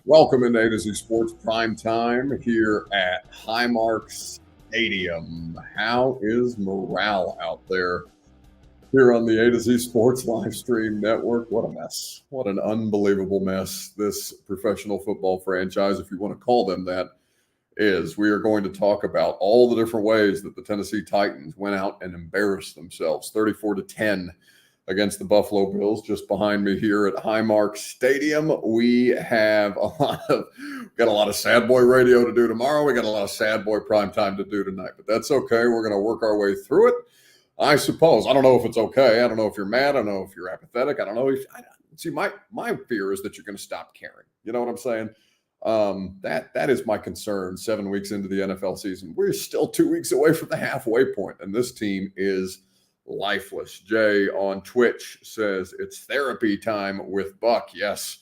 Welcome into A to Z Sports Prime Time here at Highmark Stadium. How is morale out there here on the A to Z Sports live stream network? What a mess. What an unbelievable mess this professional football franchise, if you want to call them that, is. We are going to talk about all the different ways that the Tennessee Titans went out and embarrassed themselves 34-10 against the Buffalo Bills. Just behind me here at Highmark Stadium, we have got a lot of sad boy radio to do tomorrow. We got a lot of sad boy prime time to do tonight, but that's okay. We're going to work our way through it. I suppose. I don't know if it's okay. I don't know if you're mad. I don't know if you're apathetic. I don't know if see my fear is that you're going to stop caring. You know what I'm saying? That is my concern. 7 weeks into the NFL season, we're still 2 weeks away from the halfway point, and this team is lifeless. Jay on Twitch says it's therapy time with Buck. Yes,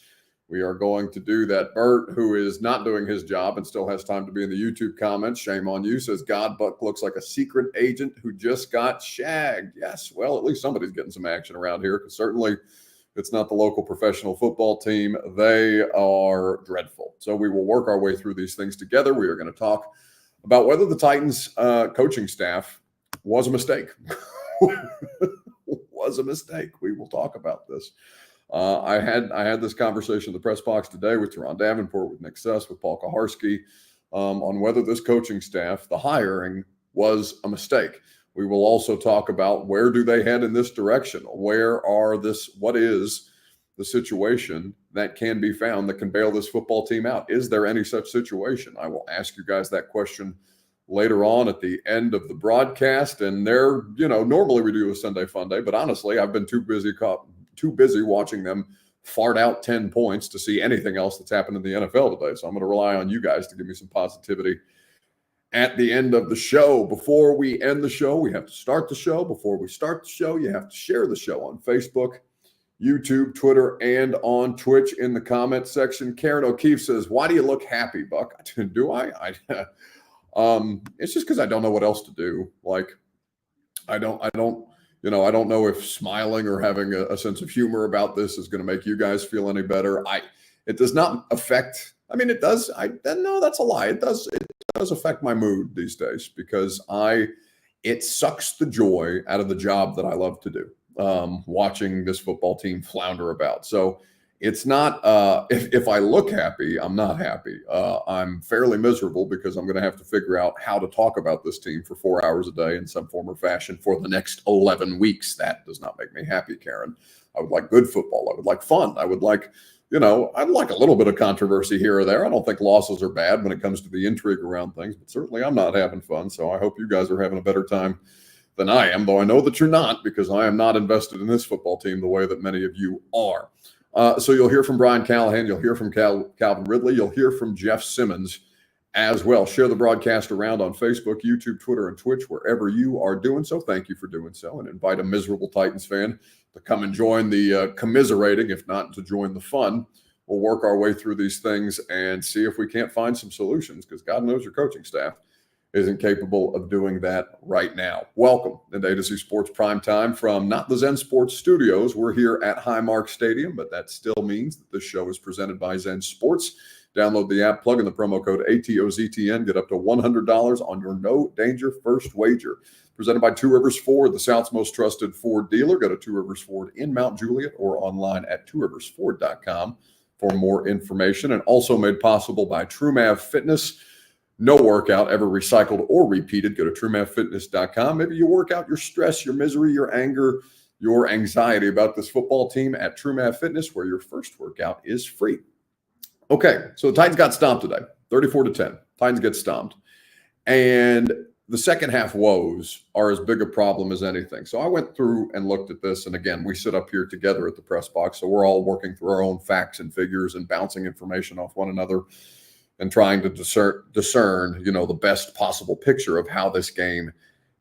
we are going to do that. Bert, who is not doing his job and still has time to be in the YouTube comments, shame on you, says God, Buck looks like a secret agent who just got shagged. Yes, well, at least somebody's getting some action around here, because certainly it's not the local professional football team. They are dreadful. So we will work our way through these things together. We are going to talk about whether the Titans coaching staff was a mistake. Was a mistake. We will talk about this. I had this conversation in the press box today with Teron Davenport, with Nick Suss, with Paul Kaharski, on whether this coaching staff, the hiring, was a mistake. We will also talk about where do they head in this direction? What is the situation that can be found that can bail this football team out? Is there any such situation? I will ask you guys that question later on at the end of the broadcast. And normally we do a Sunday Fun Day, but honestly, I've been too busy watching them fart out 10 points to see anything else that's happened in the NFL today. So I'm going to rely on you guys to give me some positivity at the end of the show. Before we end the show, we have to start the show. Before we start the show, you have to share the show on Facebook, YouTube, Twitter, and on Twitch in the comment section. Karen O'Keefe says, why do you look happy, Buck? Do I? It's just because I don't know what else to do. Like, I don't know if smiling or having a sense of humor about this is going to make you guys feel any better. It does not affect. I mean, it does. No, that's a lie. It does affect my mood these days, because it sucks the joy out of the job that I love to do. Watching this football team flounder about. So it's not, if I look happy, I'm not happy. I'm fairly miserable, because I'm going to have to figure out how to talk about this team for 4 hours a day in some form or fashion for the next 11 weeks. That does not make me happy, Karen. I would like good football. I would like fun. I would like, I'd like a little bit of controversy here or there. I don't think losses are bad when it comes to the intrigue around things, but certainly I'm not having fun. So I hope you guys are having a better time than I am, though I know that you're not, because I am not invested in this football team the way that many of you are. So you'll hear from Brian Callahan. You'll hear from Calvin Ridley. You'll hear from Jeff Simmons as well. Share the broadcast around on Facebook, YouTube, Twitter, and Twitch, wherever you are doing so. Thank you for doing so. And invite a miserable Titans fan to come and join the commiserating, if not to join the fun. We'll work our way through these things and see if we can't find some solutions, because God knows your coaching staff isn't capable of doing that right now. Welcome to A to Z Sports Prime Time from not the Zen Sports Studios. We're here at Highmark Stadium, but that still means that this show is presented by Zen Sports. Download the app, plug in the promo code ATOZTN, get up to $100 on your no danger first wager. Presented by Two Rivers Ford, the South's most trusted Ford dealer. Go to Two Rivers Ford in Mount Juliet or online at tworiversford.com for more information. And also made possible by TrueMav Fitness. No workout ever recycled or repeated. Go to truemavfitness.com. Maybe you work out your stress, your misery, your anger, your anxiety about this football team at TrueMav Fitness, where your first workout is free. Okay, so the Titans got stomped today, 34-10. Titans get stomped. And the second half woes are as big a problem as anything. So I went through and looked at this. And again, we sit up here together at the press box, so we're all working through our own facts and figures and bouncing information off one another and trying to discern, the best possible picture of how this game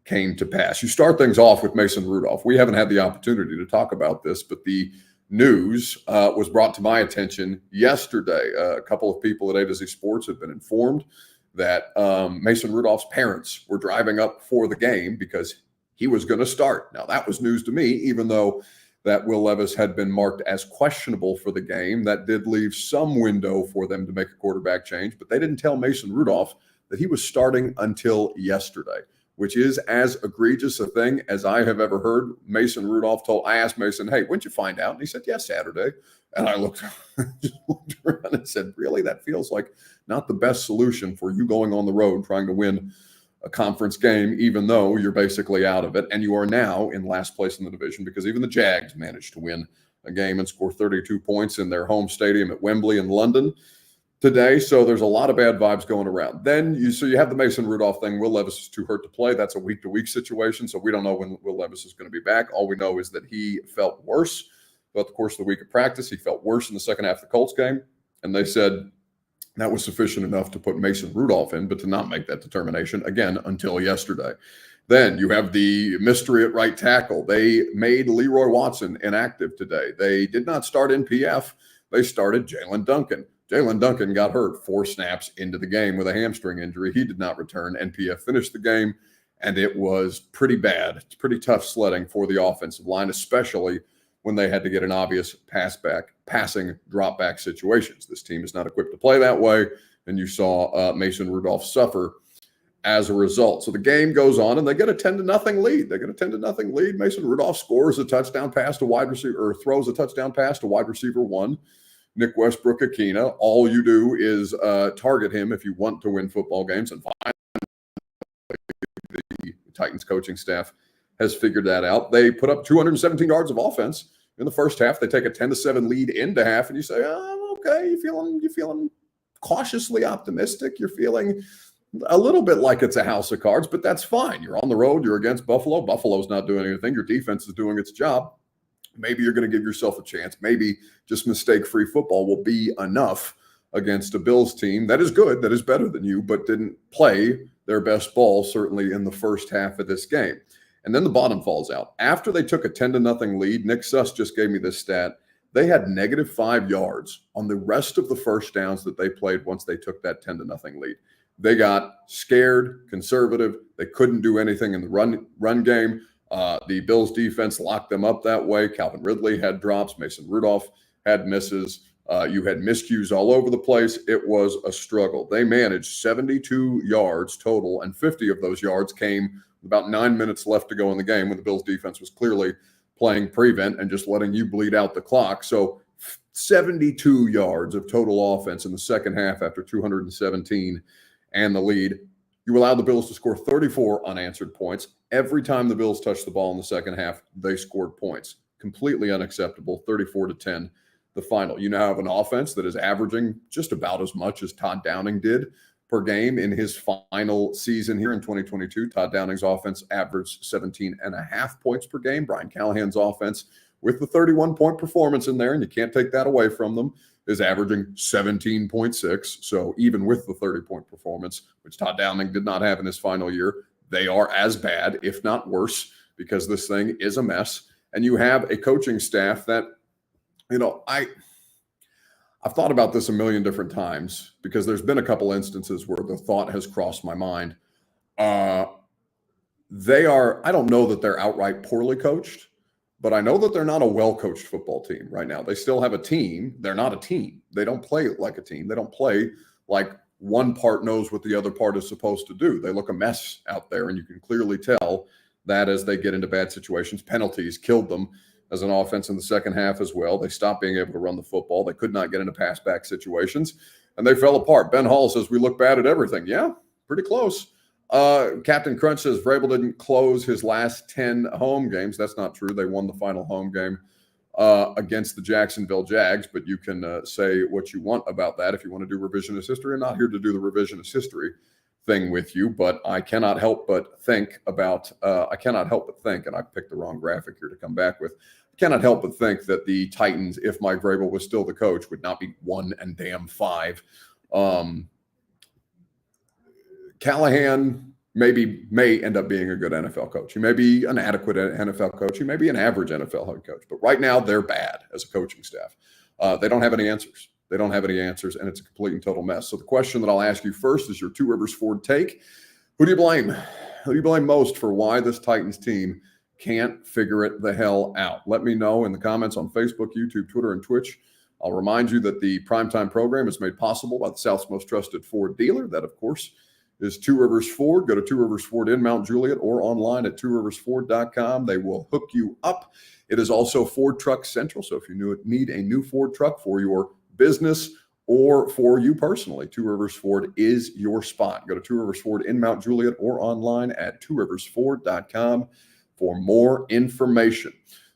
came to pass. You start things off with Mason Rudolph. We haven't had the opportunity to talk about this, but the news was brought to my attention yesterday. A couple of people at A to Z Sports have been informed that Mason Rudolph's parents were driving up for the game because he was going to start. Now, that was news to me, even though that Will Levis had been marked as questionable for the game. That did leave some window for them to make a quarterback change, but they didn't tell Mason Rudolph that he was starting until yesterday, which is as egregious a thing as I have ever heard. I asked Mason, hey, when'd you find out? And he said, yeah, Saturday. And I just looked around and said, really? That feels like not the best solution for you going on the road trying to win a conference game, even though you're basically out of it. And you are now in last place in the division because even the Jags managed to win a game and score 32 points in their home stadium at Wembley in London today. So there's a lot of bad vibes going around. Then you have the Mason Rudolph thing. Will Levis is too hurt to play. That's a week-to-week situation. So we don't know when Will Levis is going to be back. All we know is that he felt worse throughout the course of the week of practice. He felt worse in the second half of the Colts game. And they said that was sufficient enough to put Mason Rudolph in, but to not make that determination again until yesterday. Then you have the mystery at right tackle. They made Leroy Watson inactive today. They did not start NPF. They started Jalen Duncan. Jalen Duncan got hurt 4 snaps into the game with a hamstring injury. He did not return. NPF finished the game, and it was pretty bad. It's pretty tough sledding for the offensive line, especially when they had to get an obvious passing drop back situations. This team is not equipped to play that way, and you saw Mason Rudolph suffer as a result. So the game goes on, and they get a 10-0 lead. Mason Rudolph scores a touchdown pass to wide receiver, or throws a touchdown pass to wide receiver 1, Nick Westbrook-Akina. All you do is target him if you want to win football games. And finally, the Titans coaching staff has figured that out. They put up 217 yards of offense in the first half. They take a 10-7 lead into half, and you say, oh, okay, you feeling cautiously optimistic. You're feeling a little bit like it's a house of cards, but that's fine. You're on the road. You're against Buffalo. Buffalo's not doing anything. Your defense is doing its job. Maybe you're going to give yourself a chance. Maybe just mistake-free football will be enough against a Bills team that is good, that is better than you, but didn't play their best ball, certainly in the first half of this game. And then the bottom falls out. After they took a 10-0 lead, Nick Suss just gave me this stat. They had -5 yards on the rest of the first downs that they played once they took that 10-0 lead. They got scared, conservative. They couldn't do anything in the run game. The Bills defense locked them up that way. Calvin Ridley had drops. Mason Rudolph had misses. You had miscues all over the place. It was a struggle. They managed 72 yards total, and 50 of those yards came with about 9 minutes left to go in the game when the Bills defense was clearly playing prevent and just letting you bleed out the clock. So 72 yards of total offense in the second half after 217 and the lead. You allowed the Bills to score 34 unanswered points. Every time the Bills touched the ball in the second half, they scored points. Completely unacceptable, 34-10, the final. You now have an offense that is averaging just about as much as Todd Downing did per game in his final season here in 2022. Todd Downing's offense averaged 17.5 points per game. Brian Callahan's offense, with the 31-point performance in there, and you can't take that away from them, is averaging 17.6. So even with the 30-point performance, which Todd Downing did not have in his final year, they are as bad, if not worse, because this thing is a mess. And you have a coaching staff that, I've thought about this a million different times because there's been a couple instances where the thought has crossed my mind. I don't know that they're outright poorly coached, but I know that they're not a well-coached football team right now. They still have a team. They're not a team. They don't play like a team. They don't play like one part knows what the other part is supposed to do. They look a mess out there, and you can clearly tell that as they get into bad situations. Penalties killed them as an offense in the second half as well. They stopped being able to run the football. They could not get into pass-back situations, and they fell apart. Ben Hall says, we look bad at everything. Yeah, pretty close. Captain Crunch says Vrabel didn't close his last 10 home games. That's not true. They won the final home game against the Jacksonville Jags, but you can say what you want about that if you want to do revisionist history. I'm not here to do the revisionist history thing with you, but I cannot help but think, and I picked the wrong graphic here to come back with. I cannot help but think that the Titans, if Mike Vrabel was still the coach, would not be 1-5. Callahan may end up being a good NFL coach. He may be an adequate NFL coach. He may be an average NFL head coach. But right now, they're bad as a coaching staff. They don't have any answers. And it's a complete and total mess. So the question that I'll ask you first is your Two Rivers Ford take. Who do you blame? Who do you blame most for why this Titans team can't figure it the hell out. Let me know in the comments on Facebook, YouTube, Twitter, and Twitch. I'll remind you that the primetime program is made possible by the South's most trusted Ford dealer. That, of course, is Two Rivers Ford. Go to Two Rivers Ford in Mount Juliet or online at tworiversford.com. They will hook you up. It is also Ford Truck Central. So if you need a new Ford truck for your business or for you personally, Two Rivers Ford is your spot. Go to Two Rivers Ford in Mount Juliet or online at tworiversford.com for more information.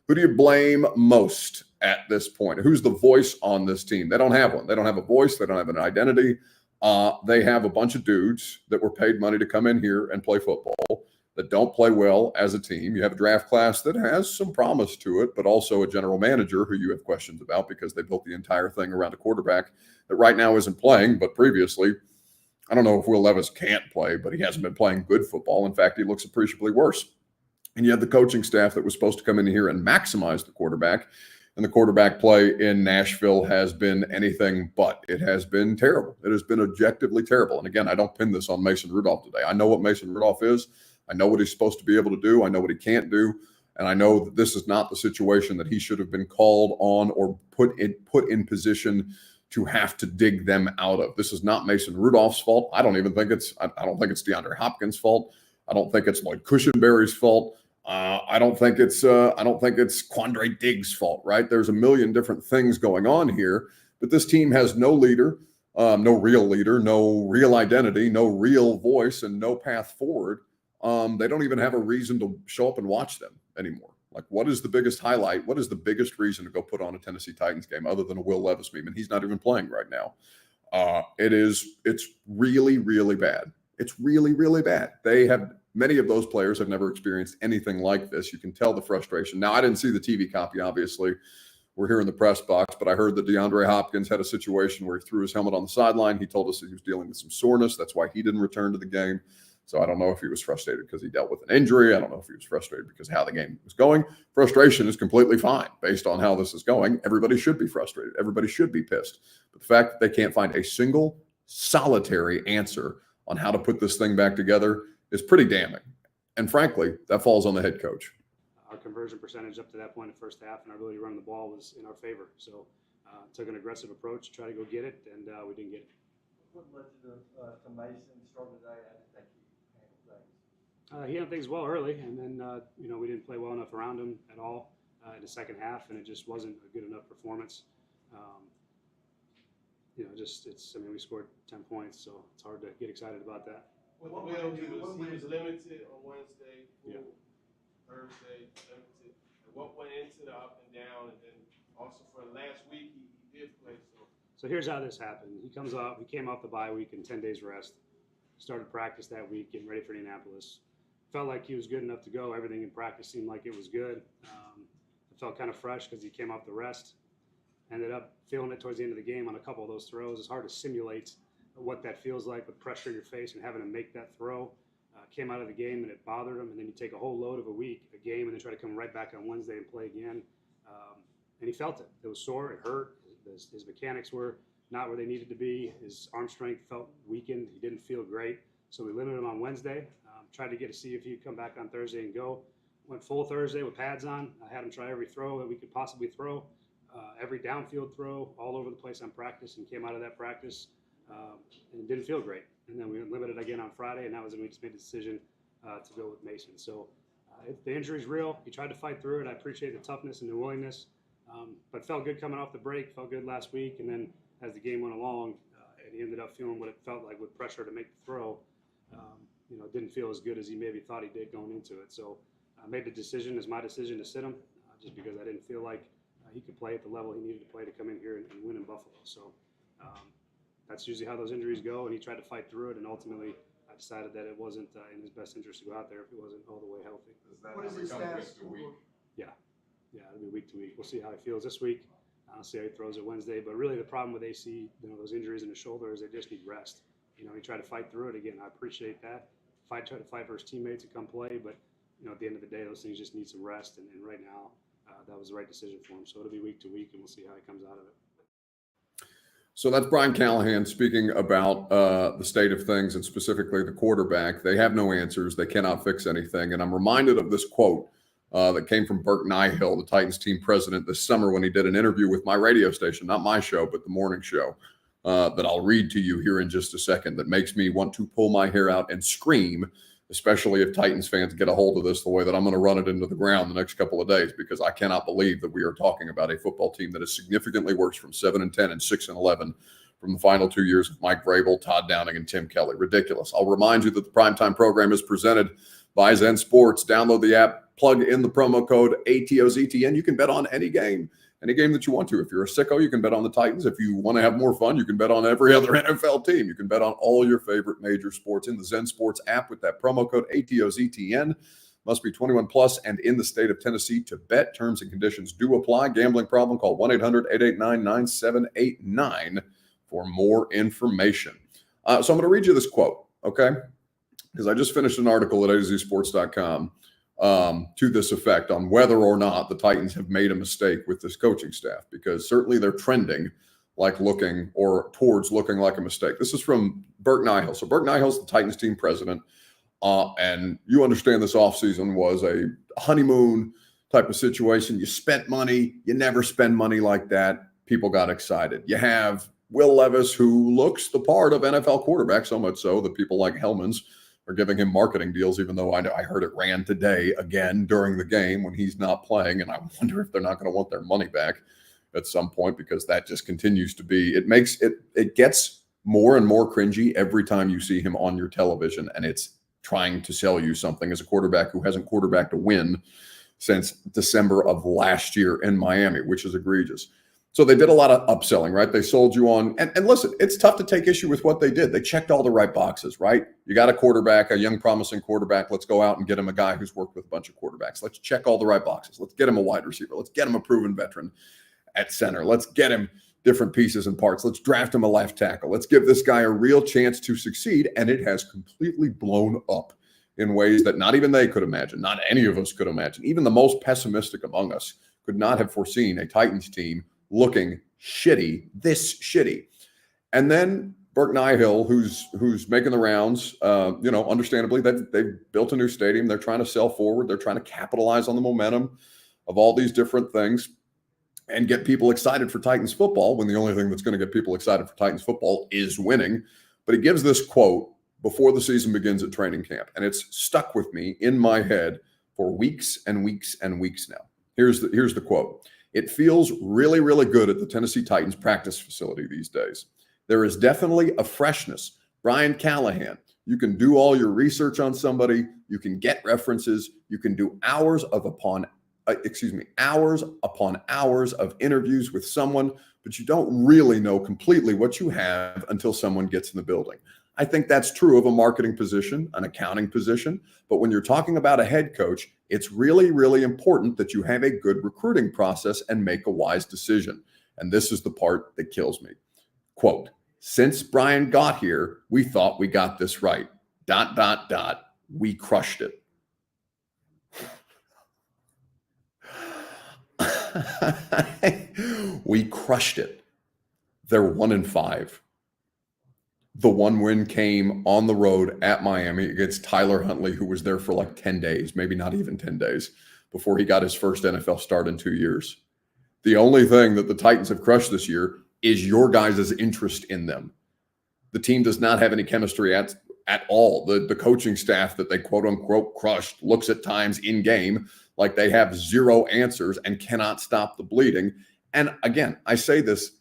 Who do you blame most at this point? Who's the voice on this team? They don't have one. They don't have a voice. They don't have an identity. They have a bunch of dudes that were paid money to come in here and play football that don't play well as a team. You have a draft class that has some promise to it, but also a general manager who you have questions about because they built the entire thing around a quarterback that right now isn't playing. But previously, I don't know if Will Levis can't play, but he hasn't been playing good football. In fact, he looks appreciably worse. And you have the coaching staff that was supposed to come in here and maximize the quarterback. And the quarterback play in Nashville has been anything but. It has been terrible. It has been objectively terrible. And again, I don't pin this on Mason Rudolph today. I know what Mason Rudolph is. I know what he's supposed to be able to do. I know what he can't do. And I know that this is not the situation that he should have been called on or put in position to have to dig them out of. This is not Mason Rudolph's fault. I don't think it's DeAndre Hopkins' fault. I don't think it's Lloyd Cushenberry's fault. I don't think it's Quandre Diggs' fault, right? There's a million different things going on here, but this team has no leader, no real identity, no real voice, and no path forward. They don't even have a reason to show up and watch them anymore. Like, what is the biggest highlight? What is the biggest reason to go put on a Tennessee Titans game other than a Will Levis meme? And he's not even playing right now. It's really, really bad. It's really, really bad. Many of those players have never experienced anything like this. You can tell the frustration. Now, I didn't see the TV copy, obviously. We're here in the press box, but I heard that DeAndre Hopkins had a situation where he threw his helmet on the sideline. He told us that he was dealing with some soreness. That's why he didn't return to the game. So I don't know if he was frustrated because he dealt with an injury. I don't know if he was frustrated because of how the game was going. Frustration is completely fine based on how this is going. Everybody should be frustrated. Everybody should be pissed. But the fact that they can't find a single solitary answer on how to put this thing back together is pretty damning. And frankly, that falls on the head coach. Our conversion percentage up to that point in the first half and our ability to run the ball was in our favor. So took an aggressive approach to try to go get it, and we didn't get it. What led to Mason starting today? I didn't think he handled things. He handled things well early, and then we didn't play well enough around him at all in the second half, and it just wasn't a good enough performance. We scored 10 points, so it's hard to get excited about that. He was limited on Wednesday, Thursday, limited. And what went into the up and down, and then also for last week he did play. So here's how this happened. He came off the bye week and 10 days rest. Started practice that week, getting ready for Indianapolis. Felt like he was good enough to go. Everything in practice seemed like it was good. It felt kind of fresh because he came off the rest. Ended up feeling it towards the end of the game on a couple of those throws. It's hard to simulate what that feels like with pressure in your face and having to make that throw. Came out of the game and it bothered him, and then you take a whole load of a game, and then try to come right back on Wednesday and play again. And he felt it. It was sore. It hurt. His mechanics were not where they needed to be. His arm strength felt weakened. He didn't feel great. So we limited him on Wednesday. Tried to see if he'd come back on Thursday and go. Went full Thursday with pads on. I had him try every throw that we could possibly throw, every downfield throw, all over the place on practice, and came out of that practice and didn't feel great. And then we limited again on Friday, and that was when we just made the decision to go with Mason. So the injury's real. He tried to fight through it. I appreciate the toughness and the willingness, but felt good coming off the break, felt good last week. And then as the game went along, and he ended up feeling what it felt like with pressure to make the throw, didn't feel as good as he maybe thought he did going into it. So I made the decision, as my decision, to sit him just because I didn't feel like he could play at the level he needed to play to come in here and win in Buffalo. So that's usually how those injuries go, and he tried to fight through it, and ultimately I decided that it wasn't in his best interest to go out there if he wasn't all the way healthy. What is his status? Yeah, it'll be week to week. We'll see how he feels this week. I'll see how he throws it Wednesday. But really the problem with AC, those injuries in his shoulder is they just need rest. He tried to fight through it. Again, I appreciate that. Try to fight for his teammates to come play, but at the end of the day, those things just need some rest. And right now, that was the right decision for him. So it'll be week to week, and we'll see how he comes out of it. So that's Brian Callahan speaking about the state of things, and specifically the quarterback. They have no answers. They cannot fix anything. And I'm reminded of this quote that came from Burke Nihill, the Titans team president, this summer when he did an interview with my radio station, not my show, but the morning show, that I'll read to you here in just a second, that makes me want to pull my hair out and scream, especially if Titans fans get a hold of this the way that I'm going to run it into the ground the next couple of days, because I cannot believe that we are talking about a football team that is significantly worse from 7-10 and 6-11 from the final 2 years of Mike Vrabel, Todd Downing, and Tim Kelly. Ridiculous. I'll remind you that the primetime program is presented by Zen Sports. Download the app, plug in the promo code ATOZTN. You can bet on any game that you want to. If you're a sicko, you can bet on the Titans. If you want to have more fun, you can bet on every other NFL team. You can bet on all your favorite major sports in the Zen Sports app with that promo code ATOZTN. Must be 21 plus and in the state of Tennessee to bet. Terms and conditions do apply. Gambling problem? Call 1-800-889-9789 for more information. So I'm going to read you this quote, okay? Because I just finished an article at azsports.com to this effect on whether or not the Titans have made a mistake with this coaching staff, because certainly they're trending like looking like a mistake. This is from Burke Nihill. So Burke Nihill's the Titans team president. And you understand this offseason was a honeymoon type of situation. You spent money. You never spend money like that. People got excited. You have Will Levis, who looks the part of NFL quarterback, so much so that people like Hellman's are giving him marketing deals, even though I know I heard it ran today again during the game when he's not playing. And I wonder if they're not going to want their money back at some point, because that just continues to be, it gets more and more cringy every time you see him on your television, and it's trying to sell you something as a quarterback who hasn't quarterbacked a win since December of last year in Miami, which is egregious. So they did a lot of upselling, right? They sold you on, and listen, it's tough to take issue with what they did. They checked all the right boxes, right? You got a quarterback, a young promising quarterback. Let's go out and get him a guy who's worked with a bunch of quarterbacks. Let's check all the right boxes. Let's get him a wide receiver. Let's get him a proven veteran at center. Let's get him different pieces and parts. Let's draft him a left tackle. Let's give this guy a real chance to succeed. And it has completely blown up in ways that not even they could imagine. Not any of us could imagine. Even the most pessimistic among us could not have foreseen a Titans team looking this shitty. And then Burke Nihill, who's making the rounds, understandably, they've built a new stadium. They're trying to sell forward. They're trying to capitalize on the momentum of all these different things and get people excited for Titans football, when the only thing that's going to get people excited for Titans football is winning. But he gives this quote before the season begins at training camp, and it's stuck with me in my head for weeks and weeks and weeks now. Here's the quote. It feels really, really good at the Tennessee Titans practice facility these days. There is definitely a freshness. Brian Callahan, you can do all your research on somebody. You can get references. You can do hours upon hours of interviews with someone, but you don't really know completely what you have until someone gets in the building. I think that's true of a marketing position, an accounting position. But when you're talking about a head coach, it's really, really important that you have a good recruiting process and make a wise decision. And this is the part that kills me. Quote, since Brian got here, we thought we got this right. ... We crushed it. We crushed it. They're 1-5. The one win came on the road at Miami against Tyler Huntley, who was there for like 10 days, maybe not even 10 days, before he got his first NFL start in 2 years. The only thing that the Titans have crushed this year is your guys' interest in them. The team does not have any chemistry at all. The coaching staff that they quote unquote crushed looks at times in game like they have zero answers and cannot stop the bleeding. And again, I say this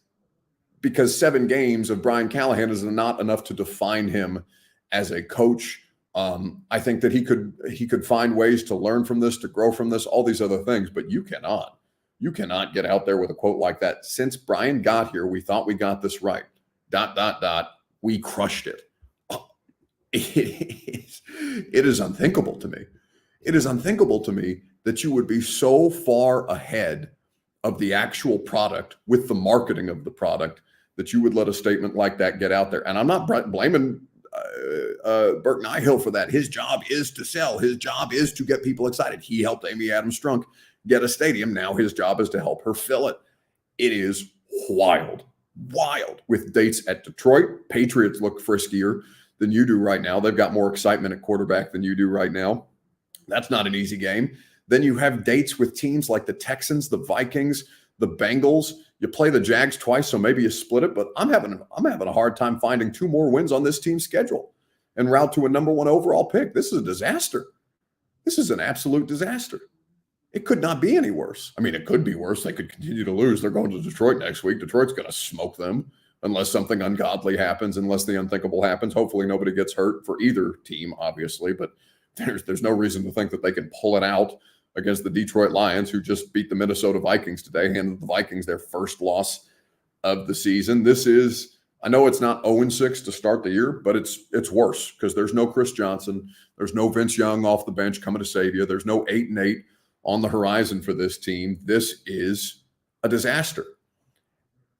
because 7 games of Brian Callahan is not enough to define him as a coach. I think that he could find ways to learn from this, to grow from this, all these other things, but you cannot get out there with a quote like that. Since Brian got here, we thought we got this right. ... We crushed it. It is unthinkable to me. It is unthinkable to me that you would be so far ahead of the actual product with the marketing of the product that you would let a statement like that get out there. And I'm not blaming Burke Nihill for that. His job is to sell. His job is to get people excited. He helped Amy Adams Strunk get a stadium. Now his job is to help her fill it. It is wild with dates at Detroit. Patriots look friskier than you do right now. They've got more excitement at quarterback than you do right now. That's not an easy game. Then you have dates with teams like the Texans, the Vikings, the Bengals. You play the Jags twice, so maybe you split it. But I'm having a hard time finding 2 more wins on this team's schedule en route to a number 1 overall pick. This is a disaster. This is an absolute disaster. It could not be any worse. I mean, it could be worse. They could continue to lose. They're going to Detroit next week. Detroit's going to smoke them unless something ungodly happens, unless the unthinkable happens. Hopefully nobody gets hurt for either team, obviously, but there's no reason to think that they can pull it out against the Detroit Lions, who just beat the Minnesota Vikings today, handed the Vikings their first loss of the season. This is, I know it's not 0-6 to start the year, but it's worse because there's no Chris Johnson. There's no Vince Young off the bench coming to save you. There's no 8-8 on the horizon for this team. This is a disaster.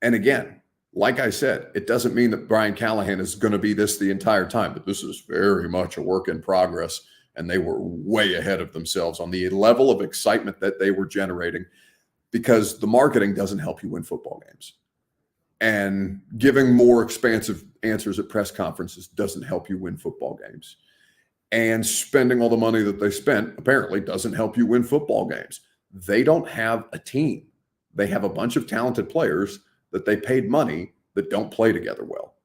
And again, like I said, it doesn't mean that Brian Callahan is going to be this the entire time, but this is very much a work in progress. And they were way ahead of themselves on the level of excitement that they were generating, because the marketing doesn't help you win football games. And giving more expansive answers at press conferences doesn't help you win football games. And spending all the money that they spent apparently doesn't help you win football games. They don't have a team. They have a bunch of talented players that they paid money that don't play together well.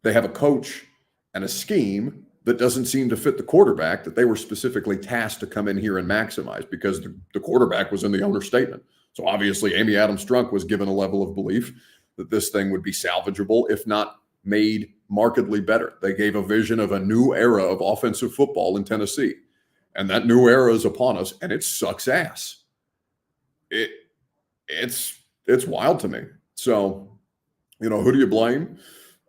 They have a coach and a scheme that doesn't seem to fit the quarterback that they were specifically tasked to come in here and maximize, because the quarterback was in the owner's statement. So obviously Amy Adams-Strunk was given a level of belief that this thing would be salvageable, if not made markedly better. They gave a vision of a new era of offensive football in Tennessee. And that new era is upon us, and it sucks ass. It's wild to me. So, who do you blame?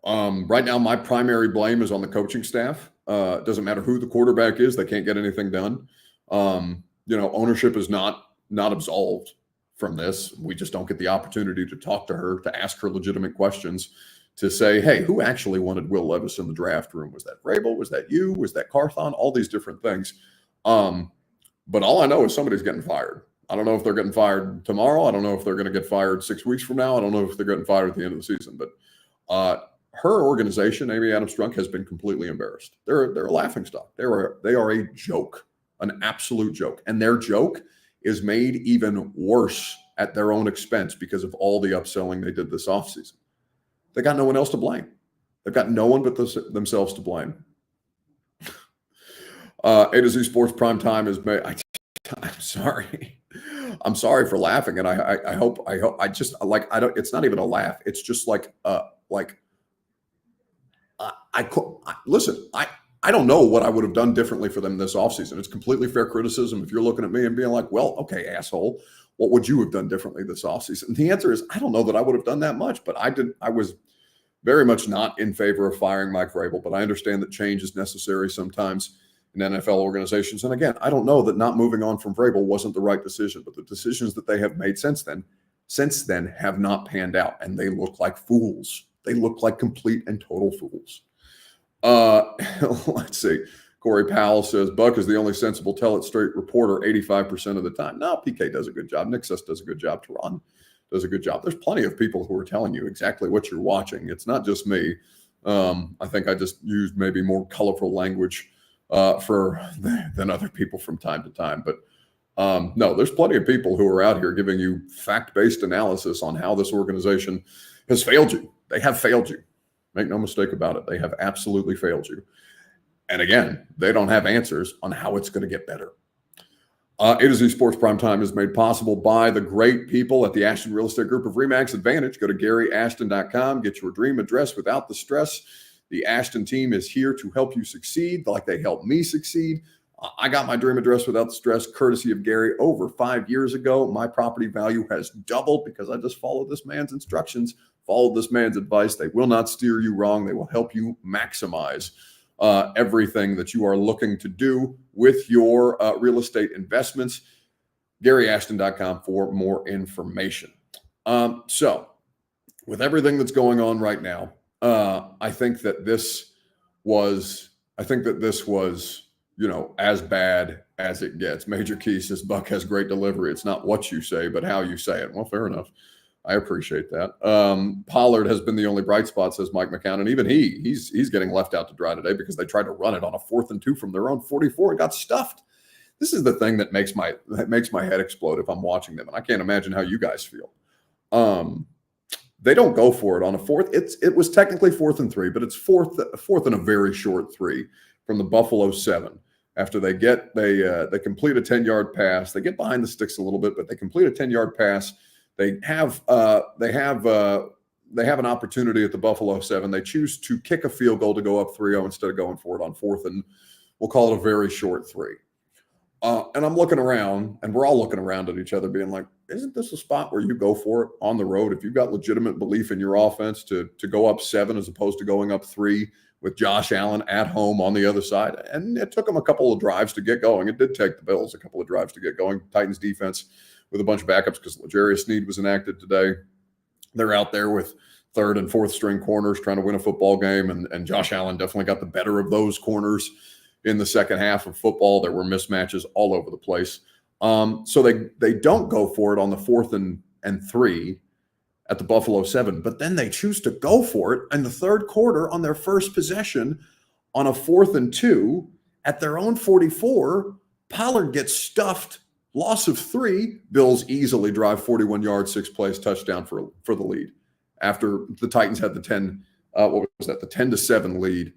Right now, my primary blame is on the coaching staff. It doesn't matter who the quarterback is; they can't get anything done. Ownership is not absolved from this. We just don't get the opportunity to talk to her, to ask her legitimate questions, to say, hey, who actually wanted Will Levis in the draft room? Was that Vrabel? Was that you? Was that Carthon? All these different things. But all I know is somebody's getting fired. I don't know if they're getting fired tomorrow. I don't know if they're going to get fired 6 weeks from now. I don't know if they're getting fired at the end of the season. But her organization, Amy Adams-Strunk, has been completely embarrassed. They're a laughingstock. They are a joke, an absolute joke. And their joke is made even worse at their own expense because of all the upselling they did this offseason. They got no one else to blame. They've got no one but themselves to blame. A to Z Sports Prime Time is made. I'm sorry. I'm sorry for laughing, and I hope I just like I don't. It's not even a laugh. It's just listen. I don't know what I would have done differently for them this offseason. It's completely fair criticism if you're looking at me and being like, well, okay, asshole, what would you have done differently this offseason? And the answer is, I don't know that I would have done that much, but I was very much not in favor of firing Mike Vrabel, but I understand that change is necessary sometimes in NFL organizations. And again, I don't know that not moving on from Vrabel wasn't the right decision, but the decisions that they have made since then have not panned out, and they look like fools. They look like complete and total fools. Let's see. Corey Powell says, Buck is the only sensible tell it straight reporter 85% of the time. No, PK does a good job. Nick Suss does a good job. Teron does a good job. There's plenty of people who are telling you exactly what you're watching. It's not just me. I think I just used maybe more colorful language than other people from time to time. But no, there's plenty of people who are out here giving you fact-based analysis on how this organization has failed you. They have failed you. Make no mistake about it. They have absolutely failed you. And again, they don't have answers on how it's going to get better. A to Z Sports Prime Time is made possible by the great people at the Ashton Real Estate Group of RE/MAX Advantage. Go to GaryAshton.com. Get your dream address without the stress. The Ashton team is here to help you succeed like they helped me succeed. I got my dream address without the stress, courtesy of Gary, over 5 years ago. My property value has doubled because I just followed this man's instructions, followed this man's advice. They will not steer you wrong. They will help you maximize everything that you are looking to do with your real estate investments. GaryAshton.com for more information. So with everything that's going on right now, I think that this was, as bad as it gets. Major Key says, Buck has great delivery. It's not what you say, but how you say it. Well, fair enough. I appreciate that. Pollard has been the only bright spot, says Mike McCown. And even he's getting left out to dry today because they tried to run it on a 4th and 2 from their own 44 and got stuffed. this is the thing that makes my head explode if I'm watching them, and I can't imagine how you guys feel. They don't go for it on a fourth. It was technically 4th and 3, but it's fourth and a very short 3 from the Buffalo 7. After they complete a 10-yard pass, they get behind the sticks a little bit, but they complete a 10-yard pass. They have an opportunity at the Buffalo 7. They choose to kick a field goal to go up 3-0 instead of going for it on 4th, and we'll call it a very short 3. And I'm looking around, and we're all looking around at each other being like, isn't this a spot where you go for it on the road? If you've got legitimate belief in your offense to go up 7 as opposed to going up 3 with Josh Allen at home on the other side. And it took them a couple of drives to get going. It did take the Bills a couple of drives to get going. Titans defense with a bunch of backups because L'Jarius Sneed was enacted today. They're out there with 3rd and 4th string corners trying to win a football game. And Josh Allen definitely got the better of those corners in the second half of football. There were mismatches all over the place. So they don't go for it on the 4th and 3 at the Buffalo 7, but then they choose to go for it in the 3rd quarter on their first possession on a 4th and 2 at their own 44. Pollard gets stuffed, loss of 3. Bills easily drive 41 yards, 6 plays, touchdown for the lead after the Titans had the 10-7 lead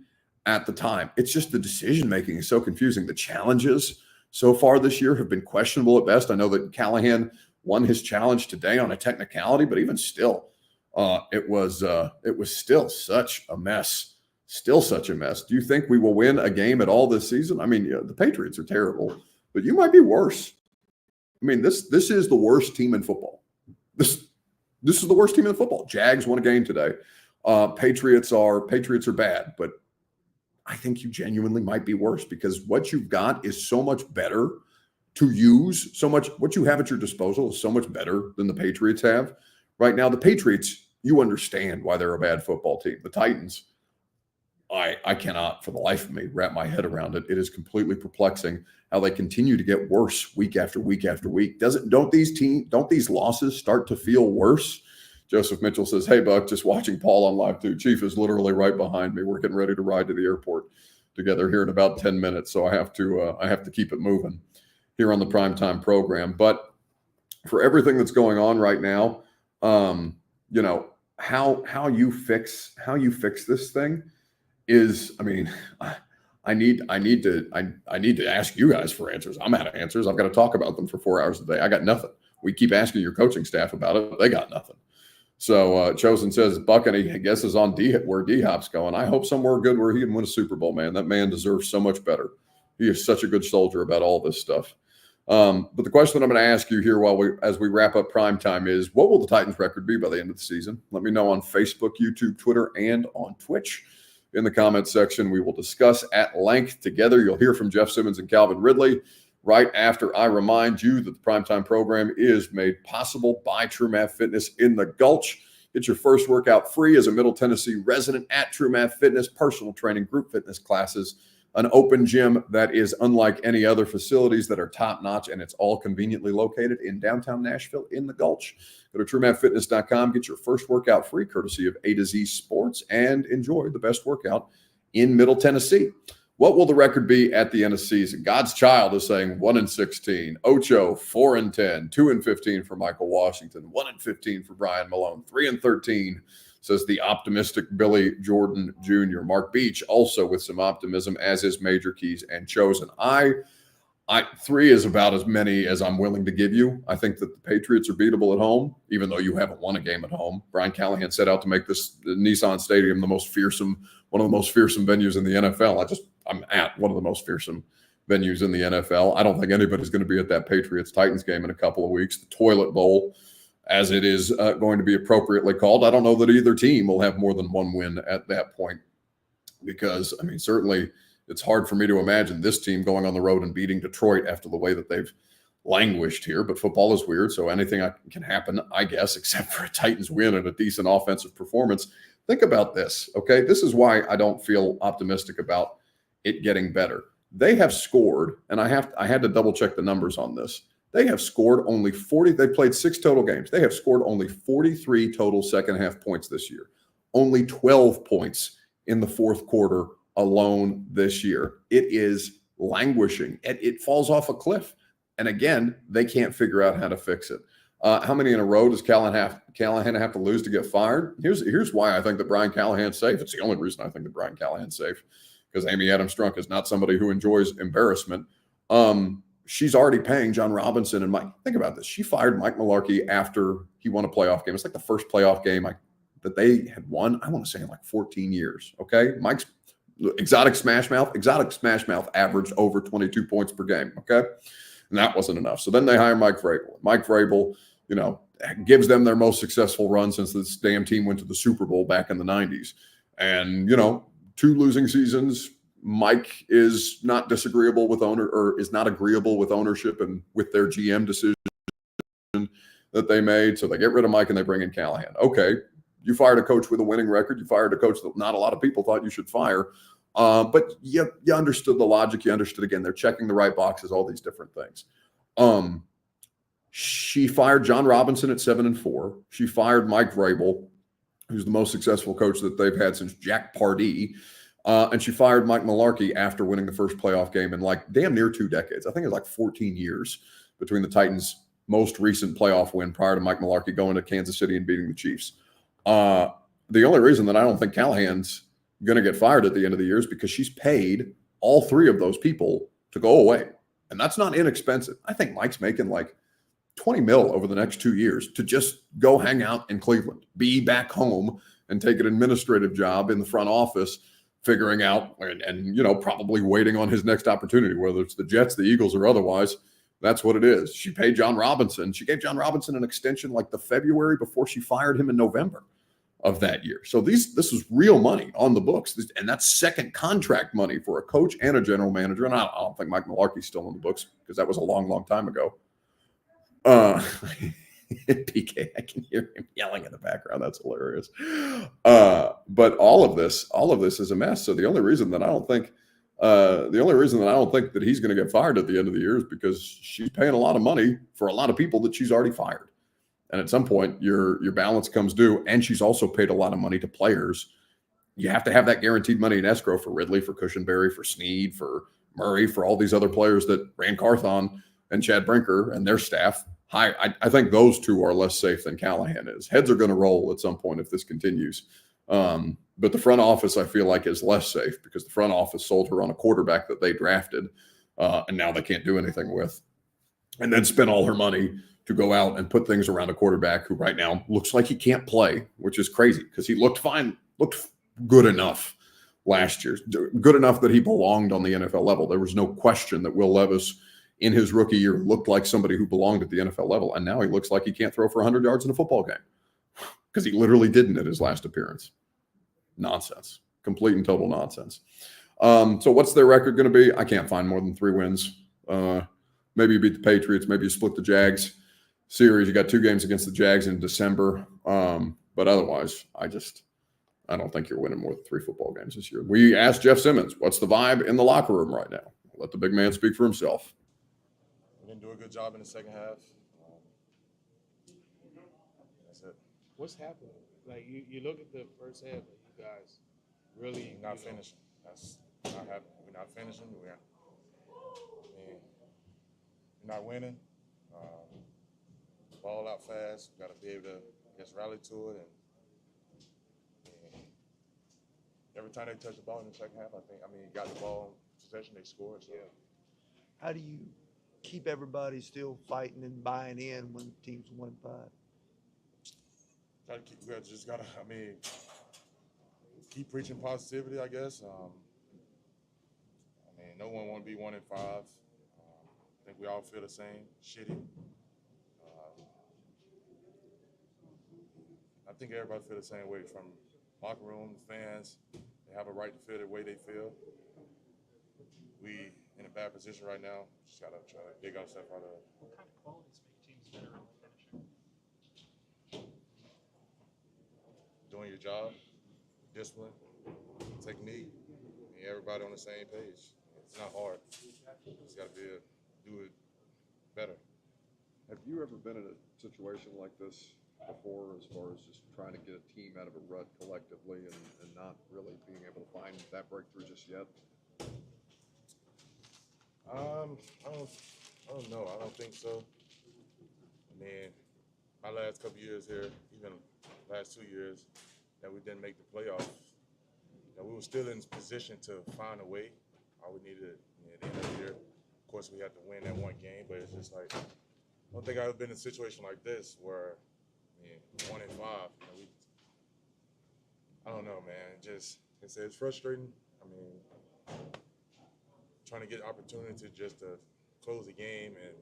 at the time. It's just the decision-making is so confusing. The challenges so far this year have been questionable at best. I know that Callahan won his challenge today on a technicality, but even still, it was still such a mess. Still such a mess. Do you think we will win a game at all this season? I mean, the Patriots are terrible, but you might be worse. I mean, this is the worst team in football. This is the worst team in football. Jags won a game today. Patriots are bad, but I think you genuinely might be worse because what you've got is so much better to use. So much what you have at your disposal is so much better than the Patriots have right now. The Patriots, you understand why they're a bad football team. The Titans, I cannot for the life of me wrap my head around it. It is completely perplexing how they continue to get worse week after week after week. Don't these losses start to feel worse? Joseph Mitchell says, "Hey, Buck, just watching Paul on live too. Chief is literally right behind me. We're getting ready to ride to the airport together here in about 10 minutes. So I have to keep it moving here on the primetime program. But for everything that's going on right now, how you fix this thing is, I mean, I need to ask you guys for answers. I'm out of answers. I've got to talk about them for 4 hours a day. I got nothing. We keep asking your coaching staff about it, but they got nothing. So Chosen says, Buck, any guesses on where D-Hop's going? I hope somewhere good where he can win a Super Bowl, man. That man deserves so much better. He is such a good soldier about all this stuff. But the question that I'm going to ask you here as we wrap up primetime is, what will the Titans record be by the end of the season? Let me know on Facebook, YouTube, Twitter, and on Twitch. In the comments section, we will discuss at length together. You'll hear from Jeff Simmons and Calvin Ridley right after I remind you that the primetime program is made possible by True Math Fitness in the Gulch. Get your first workout free as a Middle Tennessee resident at True Math Fitness, personal training, group fitness classes, an open gym that is unlike any other facilities that are top-notch, and it's all conveniently located in downtown Nashville in the Gulch. Go to TrueMathFitness.com, get your first workout free courtesy of A to Z Sports, and enjoy the best workout in Middle Tennessee. What will the record be at the end of the season? God's Child is saying 1-16. Ocho, 4-10. 2-15 for Michael Washington. 1-15 for Brian Malone. 3-13, says the optimistic Billy Jordan Jr. Mark Beach also with some optimism, as is Major Keys and Chosen. 3 is about as many as I'm willing to give you. I think that the Patriots are beatable at home, even though you haven't won a game at home. Brian Callahan set out to make the Nissan Stadium one of the most fearsome venues in the NFL. I'm at one of the most fearsome venues in the NFL. I don't think anybody's going to be at that Patriots-Titans game in a couple of weeks. The Toilet Bowl, as it is going to be appropriately called. I don't know that either team will have more than one win at that point because, I mean, certainly it's hard for me to imagine this team going on the road and beating Detroit after the way that they've languished here. But football is weird, so anything can happen, I guess, except for a Titans win and a decent offensive performance. Think about this, okay? This is why I don't feel optimistic about it getting better. They have scored, and I had to double check the numbers on this. They have scored only 40. They played 6 total games. They have scored only 43 total second half points this year. Only 12 points in the fourth quarter alone this year. It is languishing. It falls off a cliff. And again, they can't figure out how to fix it. How many in a row does Callahan have to lose to get fired? Here's why I think that Brian Callahan's safe. It's the only reason I think that Brian Callahan's safe, because Amy Adams-Strunk is not somebody who enjoys embarrassment. She's already paying John Robinson and Mike. Think about this. She fired Mike Mularkey after he won a playoff game. It's like the first playoff game that they had won, I want to say, in like 14 years. Okay. Mike's exotic smash mouth averaged over 22 points per game. Okay. And that wasn't enough. So then they hire Mike Vrabel. Mike Vrabel, gives them their most successful run since this damn team went to the Super Bowl back in the 90s. And, 2 losing seasons. Mike is not disagreeable with is not agreeable with ownership and with their GM decision that they made. So they get rid of Mike and they bring in Callahan. Okay. You fired a coach with a winning record. You fired a coach that not a lot of people thought you should fire. But you understood the logic. You understood, again, they're checking the right boxes, all these different things. She fired John Robinson at 7-4. She fired Mike Vrabel, who's the most successful coach that they've had since Jack Pardee. And she fired Mike Mularkey after winning the first playoff game in like damn near 2 decades. I think it was like 14 years between the Titans' most recent playoff win prior to Mike Mularkey going to Kansas City and beating the Chiefs. The only reason that I don't think Callahan's going to get fired at the end of the year is because she's paid all 3 of those people to go away. And that's not inexpensive. I think Mike's making like $20 million over the next 2 years to just go hang out in Cleveland, be back home and take an administrative job in the front office, figuring out and probably waiting on his next opportunity, whether it's the Jets, the Eagles, or otherwise. That's what it is. She paid John Robinson. She gave John Robinson an extension like the February before she fired him in November of that year. So this is real money on the books, and that's second contract money for a coach and a general manager. And I don't think Mike Mularkey's still on the books because that was a long, long time ago. PK, I can hear him yelling in the background. That's hilarious. But all of this is a mess. So the only reason that I don't think that he's going to get fired at the end of the year is because she's paying a lot of money for a lot of people that she's already fired. And at some point, your balance comes due, and she's also paid a lot of money to players. You have to have that guaranteed money in escrow for Ridley, for Cushenberry, for Snead, for Murray, for all these other players that Rand Carthon and Chad Brinker and their staff. I think those 2 are less safe than Callahan is. Heads are going to roll at some point if this continues. But the front office, I feel like, is less safe because the front office sold her on a quarterback that they drafted, and now they can't do anything with. And then spent all her money to go out and put things around a quarterback who right now looks like he can't play, which is crazy because he looked fine, looked good enough last year, good enough that he belonged on the NFL level. There was no question that Will Levis in his rookie year looked like somebody who belonged at the NFL level. And now he looks like he can't throw for 100 yards in a football game because he literally didn't at his last appearance. Nonsense, complete and total nonsense. So what's their record going to be? I can't find more than 3 wins. Maybe you beat the Patriots. Maybe you split the Jags series. You got 2 games against the Jags in December. But otherwise, I don't think you're winning more than 3 football games this year. We asked Jeff Simmons, what's the vibe in the locker room right now? Let the big man speak for himself. We didn't do a good job in the second half. That's it. What's happening? Like you look at the first half, you guys really We're not finishing. That's not happening. We're not finishing. We're not winning. Ball out fast. We got to be able to rally to it. And every time they touch the ball in the second half, got the ball in possession, they scored. So. Yeah. How do you keep everybody still fighting and buying in when the team's 1-5? Keep preaching positivity, I guess. No one want to be 1-5. I think we all feel the same, shitty. I think everybody feel the same way, from locker room, fans. They have a right to feel the way they feel. We in a bad position right now. Just gotta try to dig ourselves out of it. What kind of qualities make teams better on finishing? Doing your job, discipline, technique, and everybody on the same page. It's not hard. Just gotta do it better. Have you ever been in a situation like this before, as far as just trying to get a team out of a rut collectively and not really being able to find that breakthrough just yet? I don't know. I don't think so. I mean, my last couple years here, even last 2 years, that we didn't make the playoffs, we were still in position to find a way. All we needed at the end of the year, of course, we had to win that one game, but it's just like, I don't think I've been in a situation like this where, 1-5, I don't know, man. It's frustrating. I mean, trying to get opportunity just to close the game and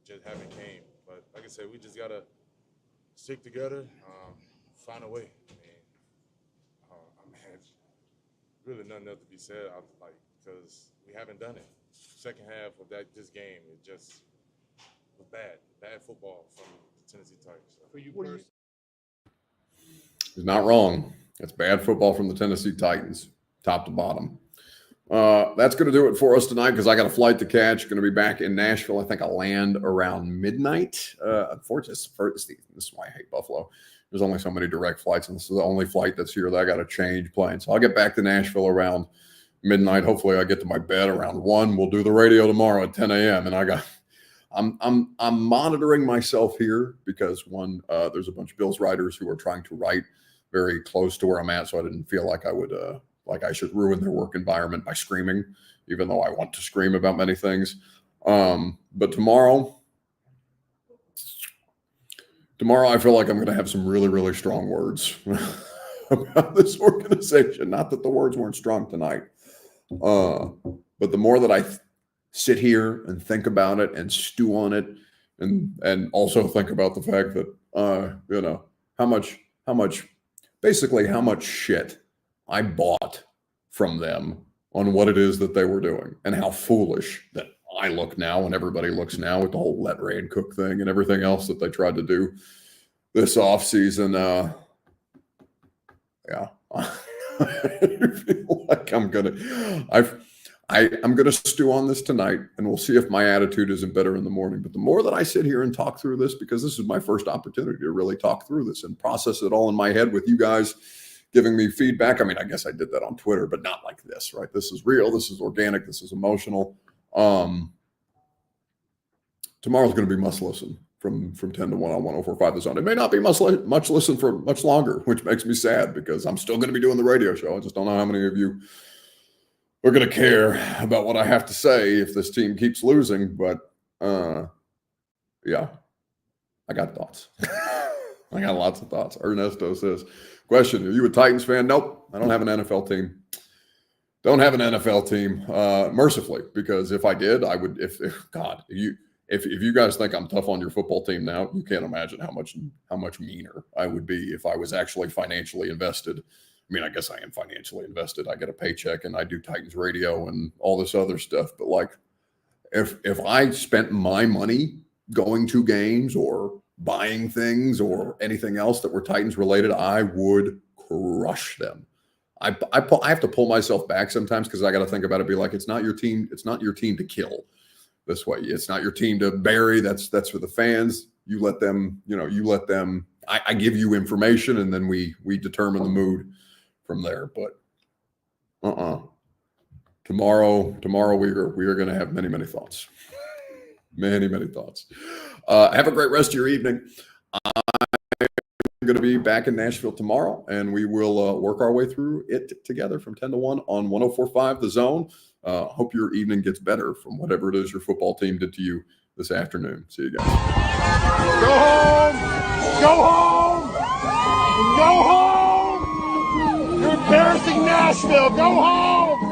just haven't came. But like I said, we just gotta stick together, find a way. Man, it's really nothing else to be said. Because we haven't done it. Second half of this game, it just was bad football from the Tennessee Titans. For you What do you- personally, He's not wrong. It's bad football from the Tennessee Titans, top to bottom. That's going to do it for us tonight because I got a flight to catch. Going to be back in Nashville. I think I'll land around midnight. Unfortunately, this is why I hate Buffalo. There's only so many direct flights, and this is the only flight that's here that I got to change planes. So I'll get back to Nashville around midnight. Hopefully, I get to my bed around 1. We'll do the radio tomorrow at 10 a.m. And I'm monitoring myself here because there's a bunch of Bills writers who are trying to write very close to where I'm at, so I didn't feel like I would like I should ruin their work environment by screaming, even though I want to scream about many things. But tomorrow I feel like I'm going to have some really, really strong words about this organization. Not that the words weren't strong tonight, but the more that I sit here and think about it and stew on it, and also think about the fact that how much shit I bought from them on what it is that they were doing and how foolish that I look now and everybody looks now with the whole let Ray and Cook thing and everything else that they tried to do this offseason. I feel like I'm gonna stew on this tonight, and we'll see if my attitude isn't better in the morning. But the more that I sit here and talk through this, because this is my first opportunity to really talk through this and process it all in my head with you guys giving me feedback. I mean, I guess I did that on Twitter, but not like this, right? This is real. This is organic. This is emotional. Tomorrow's going to be must listen from 10 to 1 on 104.5 The Zone. It may not be much listen for much longer, which makes me sad because I'm still going to be doing the radio show. I just don't know how many of you are going to care about what I have to say if this team keeps losing. But yeah, I got thoughts. I got lots of thoughts. Ernesto says, question, are you a Titans fan? Nope, I don't have an NFL team. Don't have an NFL team, mercifully, because if I did, I would, if you guys think I'm tough on your football team now, you can't imagine how much meaner I would be if I was actually financially invested. I mean, I guess I am financially invested. I get a paycheck and I do Titans radio and all this other stuff. But like, if I spent my money going to games or buying things or anything else that were Titans related, I would crush them. I have to pull myself back sometimes because I got to think about it. Be like, it's not your team. It's not your team to kill this way. It's not your team to bury. That's for the fans. You let them. I give you information, and then we determine the mood from there. But tomorrow we are going to have many thoughts. Many thoughts. Have a great rest of your evening. I'm going to be back in Nashville tomorrow, and we will work our way through it together from 10 to 1 on 104.5 The Zone. Hope your evening gets better from whatever it is your football team did to you this afternoon. See you guys. Go home! Go home! Go home! You're embarrassing Nashville! Go home!